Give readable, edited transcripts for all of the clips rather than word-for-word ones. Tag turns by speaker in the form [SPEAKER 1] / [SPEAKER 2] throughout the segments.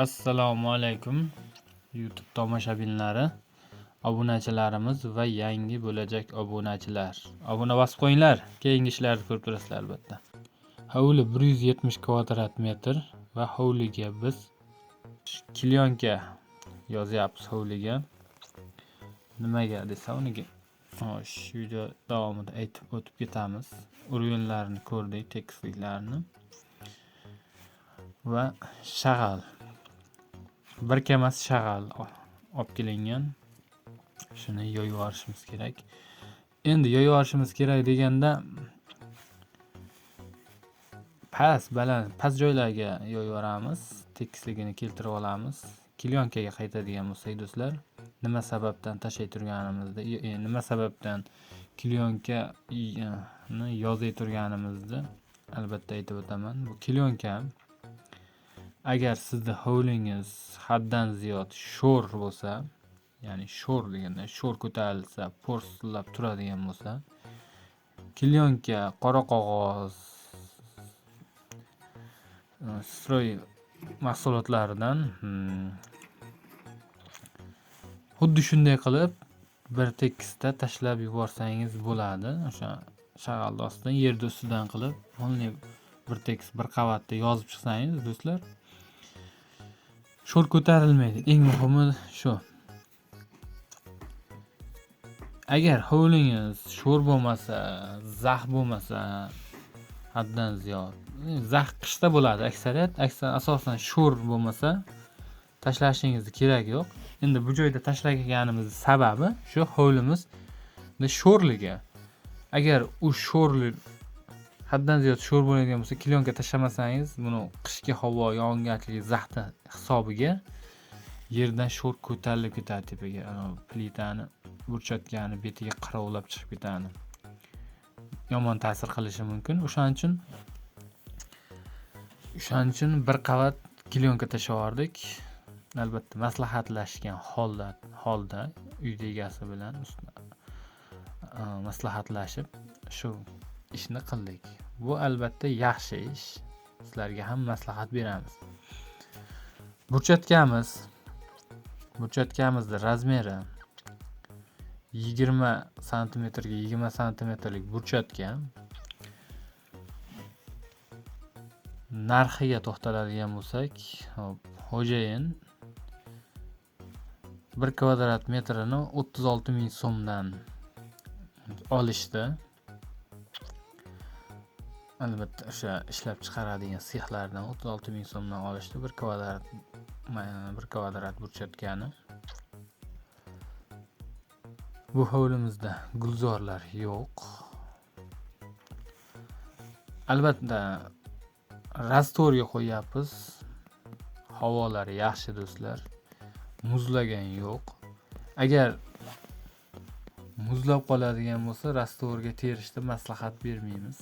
[SPEAKER 1] Assalomu alaykum YouTube tomoshabinlari, obunachilarimiz va yangi bo'lajak obunachilar. Obuna bosib qo'yinglar, keyingi ishlarni ko'rib turasizlar albatta. Hovli 170 kvadrat metr va hovliga biz klienka yozyapmiz hovliga. Nimaga desa, uniga shu video davomida aytib o'tib ketamiz. O'rinlarni ko'rdik, tekisliklarni va shag'al bir kamas shag'al olib kelingan. Shuni yoyib yuborishimiz kerak. Endi yoyib yuborishimiz kerak deganda past joylarga yoyib yuboramiz, tekisligini keltirib olamiz. Klienkaga qaytadigan bo'lsak do'stlar, nima sababdan tashlay turganimizda, nima sababdan klienkani yozay turganimizni albatta aytib o'taman. Bu klienka agar sizni hovlingiz haddan ziyod sho'r bo'lsa, ya'ni sho'r deganda sho'r ko'tarilsa, po'rsillab turadigan bo'lsa, klienka, qora qog'oz, stroy mahsulotlaridan xuddi shunday qilib bir tekisda tashlab yuborsangiz bo'ladi. O'sha shag'al ostidan, yerda ustidan qilib, only bir tekis bir qavatda yozib chiqsangiz do'stlar, sho'r ko'tarilmaydi. Eng muhimi shu. Agar hovlingiz sho'r bo'lmasa, zax bo'lmasa, haddan ziyod, zax qishda bo'ladi aksariyat, asosan sho'r bo'lmasa tashlashingiz kerak yo'q. Endi bu joyda tashlaganimiz sababi shu hovlimizda sho'rligi. Agar u sho'rlik haddan ziyod sho'r bo'ladigan bo'lsa, klienka tashlamasangiz, buni qishki havo, yog'ingarchilik zaxti hisobiga yerdan sho'r ko'tarilib ketadi tepaga. Plitani burchatkani betiga qirovlab chiqib ketadi. Yomon ta'sir qilishi mumkin. O'shaning uchun bir qavat klienka tashlavordik. Albatta maslahatlashgan holda uyda egasi bilan maslahatlashib shu ishni qildik. Bu albatta yaxshi ish. Sizlarga ham maslahat beramiz. Burchatkamizni razmeri 20 sm ga 20 sm burchatka. Narxiga to'xtaladigan bo'lsak, xo'jayin 1 kvadrat metrini 36 ming so'mdan olishdi. Albatta o'sha ishlab chiqaradigan sexlardan 36 ming so'mdan olishdi 1 kvadrat burchatkani. Bu hovlimizda gulzorlar yo'q. Albatta rastorga qo'yapmiz. Havolari yaxshi do'stlar. Muzlagan yo'q. Agar muzlab qoladigan bo'lsa, rastorga terishda maslahat bermaymiz.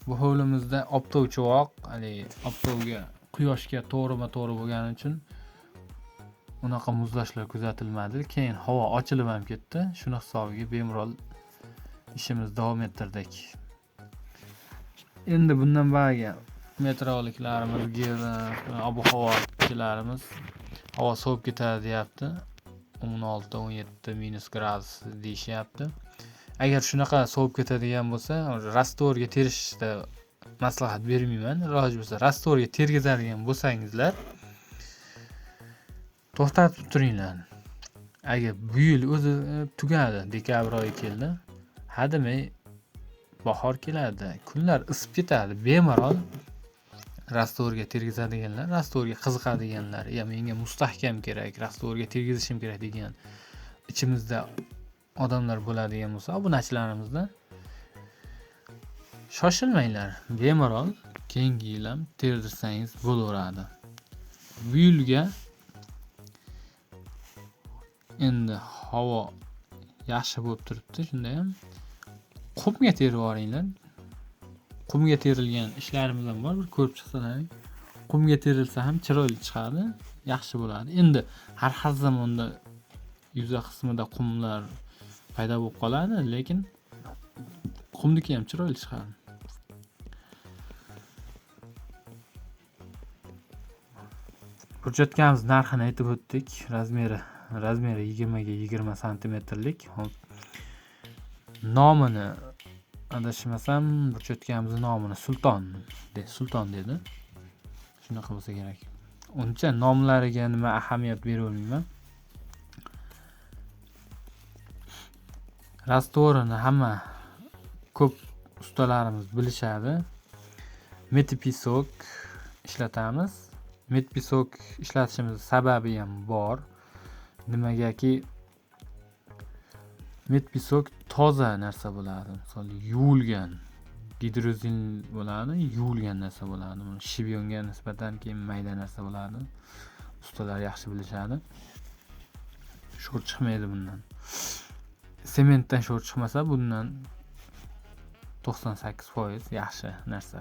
[SPEAKER 1] Bu hovlimizda optovchivoq, optovga quyoshga to'g'ri bo'lgani uchun unaqa muzlashlar kuzatilmadi. Keyin havo ochilib ham ketdi. Shuni hisobiga bemalol ishimizni davom ettirdik. Endi bundan ba'ga meteorologlarimiz, ob-havochilarimiz havo sovib ketadi deyapti. 16-17 minus gradus deyishyapti. Agar shunaqa sovib ketadigan bo'lsa, rastorga terishda maslahat bermayman. Iloji bo'lsa rastorga tergizadigan bo'lsangizlar, to'xtatib turinglar. Agar bu yil o'zi tugadi, dekabr oyi keldi. Hademay bahor keladi, kunlar isib ketadi. Bemalol rastorga tergizadiganlar, rastorga qiziqadiganlar, menga mustahkam kerak, rastorga tergizishim kerak degan ichimizda odamlar bo'ladigan bo'lsa, obunachilarimizdan shoshilmanglar. Bemalol keyingi yil ham terdirsangiz bo'laveradi. Bu yilga endi havo yaxshi bo'lib turibdi. Shunda ham qumga terib yuboringlar. Qumga terilgan ishlarimiz ham bor, bir ko'rib chiqsalaring. Qumga terilsa ham chiroyli chiqadi, yaxshi bo'ladi. Endi har zamonda yuza qismida qumlar paydo bo'lib qoladi, lekin qumniki ham chiroyli chiqadi. Burchatkamiz narxini aytib o'tdik. Razmeri 20 ga 20 santimetrlik. Hop. Nomini adashmasam, burchatkamiz nomini Sulton dedi. Shunaqa bo'lsa kerak. Uncha nomlariga nima ahamiyat beravermayman. Rastvorini hamma ko'p ustalarimiz bilishadi. Metipisok ishlatamiz. Metipisok ishlatishimiz sababi ham bor. Nimagaki metipisok toza narsa bo'ladi. Misol yuvilgan gidrozin bo'ladi, yuvilgan narsa bo'ladi. Shibyonga nisbatan keyin mayda narsa bo'ladi. Ustalar yaxshi bilishadi. Sho'r chiqmaydi bundan. Sementdan sho'r chiqmasa, bundan 98% yaxshi narsa.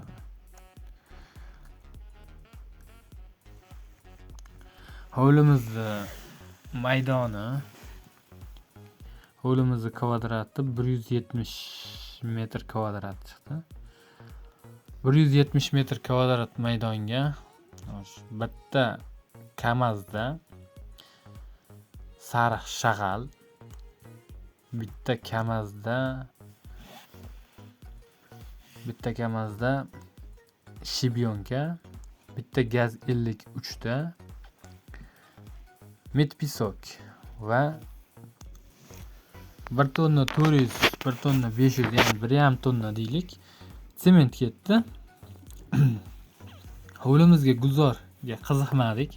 [SPEAKER 1] Hovlimizni maydoni, hovlimizni kvadrati 170 metr kvadrat chiqdi. 170 metr kvadrat maydonga bitta kamazda sariq shag'al, bitta kamazda shibyonka, bitta gaz 53 ta, metipisok va 1 tonna 400, 1 tonna 500, ya'ni 1,5 tonna deylik, sement ketdi. Hovlimizga gulzorga qiziqmadik.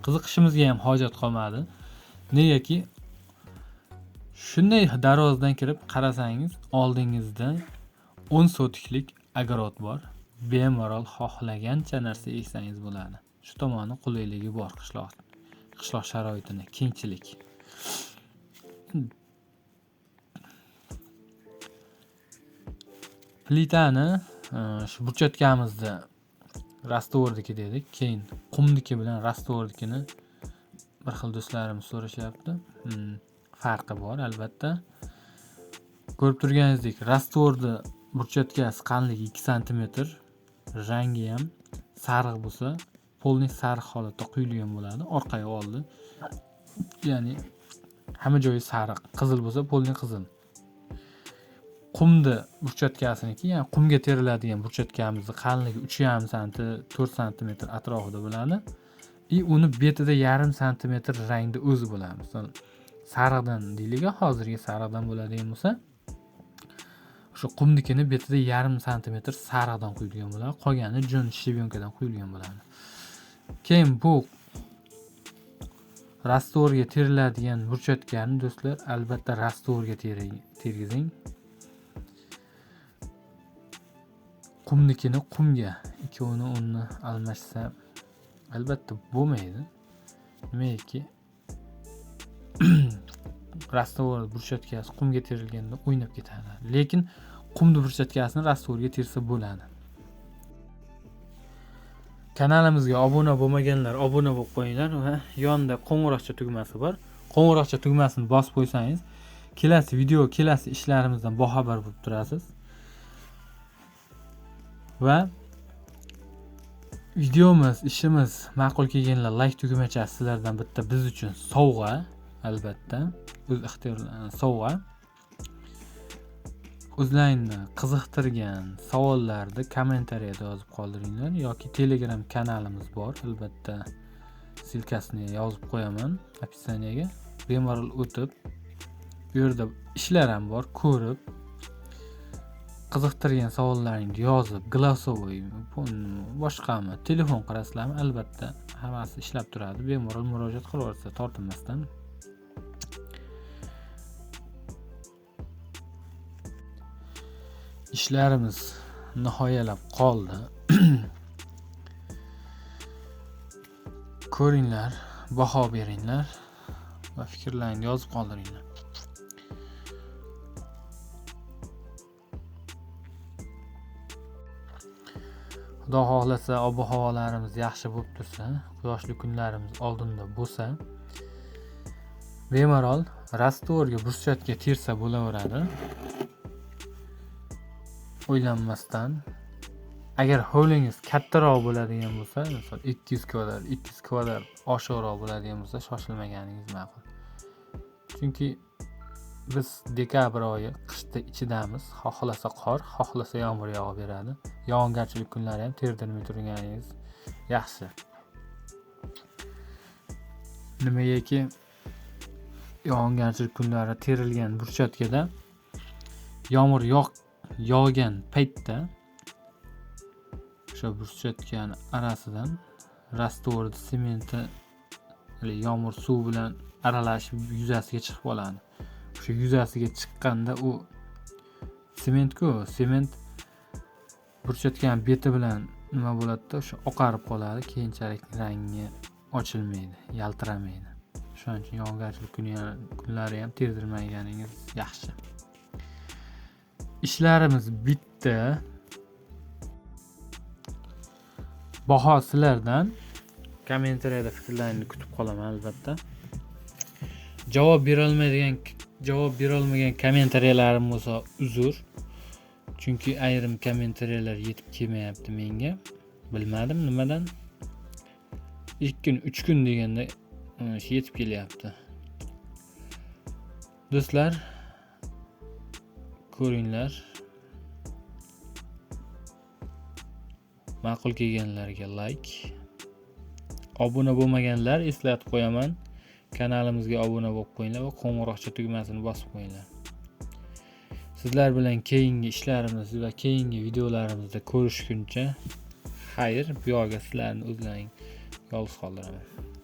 [SPEAKER 1] Qiziqishimizga ham hojat qolmadi. Negaki shunday darvozdan kirib qarasangiz, oldingizda 10 sotiklik огород bor. Bemalol xohlagancha narsa eksangiz bo'ladi. Shu tomoni qulayligi bor qishloq sharoitini, kengchilik. Plitani shu burchatkamizni rastvorniki dedik. Keyin qumniki bilan rastvornikini bir xil do'stlarimiz so'rashyapti. Farqi bor albatta. Ko'rib turganingizdek, rastvorni burchatkasi qalinligi 2 cm, rangi ham sariq bo'lsa, polni sariq holatda quyilgan bo'ladi, orqaga oldi. Ya'ni hamma joyi sariq, qizil bo'lsa, polni qizil. Qumni burchatkasiniki, ya'ni qumga teriladigan burchatkamizni qalinligi 3,5 cm, 4 cm atrofida bo'ladi. Uni betida 1,5 cm rangda o'zi bo'ladi. Misol sariqdan deylik, hozirgi sariqdan bo'ladigan bo'lsa, o'sha qumnikini betida 1,5 cm sariqdan quyilgan bo'ladi, qolgani jun shibyonkadan quyilgan bo'ladi. Keyin bu rastvorga teriladigan burchatkani do'stlar, albatta rastvorga tergizing. Qumnikini qumga, ikkovini o'rnini almashsa albatta bo'lmaydi. Nimaki rastvor burchatkasi qumga terilganda o'ynab ketadi. Lekin qumni burchatkasini rastvorga tersa bo'ladi. Kanalimizga obuna bo'lmaganlar obuna bo'lib qo'yinglar va yonida qo'ng'iroqcha tugmasi bor. Qo'ng'iroqcha tugmasini bosib qo'ysangiz, kelasi ishlarimizdan boxabar bo'lib turasiz. Va videomiz, ishimiz ma'qul kelganlar like tugmachasi sizlardan bitta biz uchun sovg'a, albatta. O'z ixtiyorlaringiz sovg'a. O'zlaringni qiziqtirgan savollarni kommentariyada yozib qoldiringlar yoki Telegram kanalimiz bor, albatta. Silkasini yozib qo'yaman opisiyaga. Bemalol o'tib, bu yerda ishlar ham bor, ko'rib qiziqtirgan savollaringizni yozib, голосовой, boshqami, telefon qirasizlarmi, albatta hammasi ishlab turadi. Bemalol murojaat qilaversa tortinmasdan. Ishlarimiz nihoyalab qoldi. Ko'ringlar, baho beringlar va fikrlaringizni yozib qoldiringlar. Xudo xohlasa, ob-havolarimiz yaxshi bo'lib tursa, quyoshli kunlarimiz oldinda bo'lsa, bemalol rastvorga burchatka tersa bo'laveradi. O'ylanmasdan Agar hovlingiz kattaroq bo'ladigan bo'lsa, misol 200 kvadrat, 200 kvadrat oshiqroq bo'ladigan bo'lsa, shoshilmaganingiz ma'qul. Chunki biz dekabr oyi qishda ichidamiz. Xohlasa qor, xohlasa yomg'ir yog'averadi. Yog'ingarchilik kunlari ham terdirmay turganingiz yaxshi. Nimagaki yog'ingarchilik kunlari terilgan burchatkada yomg'ir yog'gan paytda o'sha burchatkani arasidan rastvor sementi yomg'ir suv bilan aralashib yuzasiga chiqib oladi. O'sha yuzasiga chiqqanda u sement burchatkani beti bilan nima bo'ladi-da, o'sha oqarib qoladi, keyinchalik rangi ochilmaydi, yaltiramaydi. Shuning uchun yog'ingarchilik kunlari ham terdirmaganingiz yaxshi. Ishlarimiz bitdi. Baho sizlardan kommentariyada fikrlaringizni kutib qolaman albatta. Javob berolmagan kommentariyalarim bo'lsa uzr. Chunki ayrim kommentariyalar yetib kelmayapti menga. Bilmadim nimadan. 2 kun, 3 kun deganda yetib kelyapti. Do'stlar, ko'ringlar. Ma'qul kelganlarga like. Obuna bo'lmaganlar eslatib qo'yaman. Kanalimizga obuna bo'lib qo'yinglar va qo'ng'iroqcha tugmasini bosib qo'yinglar. Sizlar bilan keyingi ishlarimiz va keyingi videolarimizda ko'rishguncha xayr, bu yo'lga sizlarni o'zlaring yolg'iz qoldiraman.